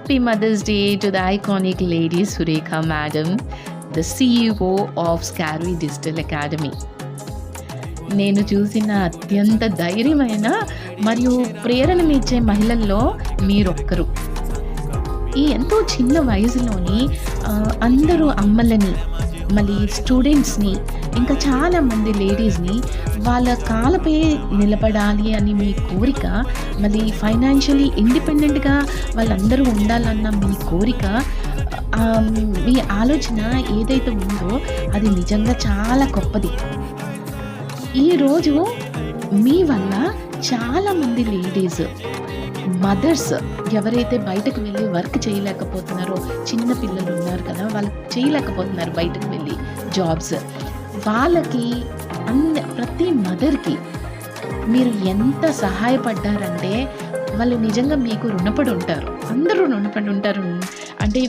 Happy Mother's Day to the iconic lady Surekha Madam, the CEO of Scarvi Digital Academy. నేను చూసిన అత్యంత ధైర్యమైన మరియు ప్రేరణనిచ్చే మహిళల్లో మీరొక్కరు. ఈ ఎంతో చిన్న వయసులోని అందరూ అమ్మలని, మళ్ళీ స్టూడెంట్స్‌ని, ఇంకా చాలామంది లేడీస్‌ని వాళ్ళ కాళ్ళపై నిలబడాలి అని మీ కోరిక, మళ్ళీ ఫైనాన్షియలీ ఇండిపెండెంట్‌గా వాళ్ళందరూ ఉండాలన్న మీ కోరిక, మీ ఆలోచన ఏదైతే ఉందో అది నిజంగా చాలా గొప్పది. ఈరోజు మీ వల్ల చాలామంది లేడీస్, మదర్స్ ఎవరైతే బయటకు వెళ్ళి వర్క్ చేయలేకపోతున్నారో, చిన్న పిల్లలు ఉన్నారు కదా, వాళ్ళు చేయలేకపోతున్నారు బయటకు వెళ్ళి జాబ్స్, వాళ్ళకి ప్రతి మదర్కి మీరు ఎంత సహాయపడ్డారంటే వాళ్ళు నిజంగా మీకు రుణపడి ఉంటారు. అందరూ రుణపడి ఉంటారు. అంటే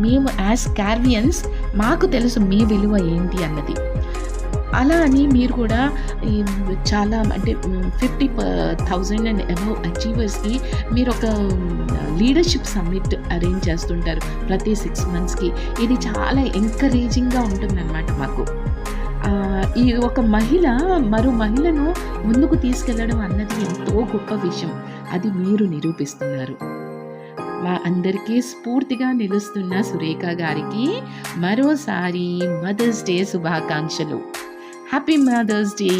మేము యాజ్ స్కార్వియన్స్ మాకు తెలుసు మీ విలువ ఏంటి అన్నది. అలా అని మీరు కూడా చాలా అంటే 50,000 అండ్ అబవ్ అచీవర్స్కి మీరు ఒక లీడర్షిప్ సమ్మిట్ అరేంజ్ చేస్తుంటారు ప్రతి 6 monthsకి. ఇది చాలా ఎంకరేజింగ్గా ఉంటుందన్నమాట మాకు. ఈ ఒక మహిళ మరో మహిళను ముందుకు తీసుకెళ్ళడం అన్నది ఎంతో గొప్ప విషయం. అది మీరు నిరూపిస్తున్నారు. మా అందరికీ స్ఫూర్తిగా నిలుస్తున్న సురేఖ గారికి మరోసారి మదర్స్ డే శుభాకాంక్షలు. Happy mother's day.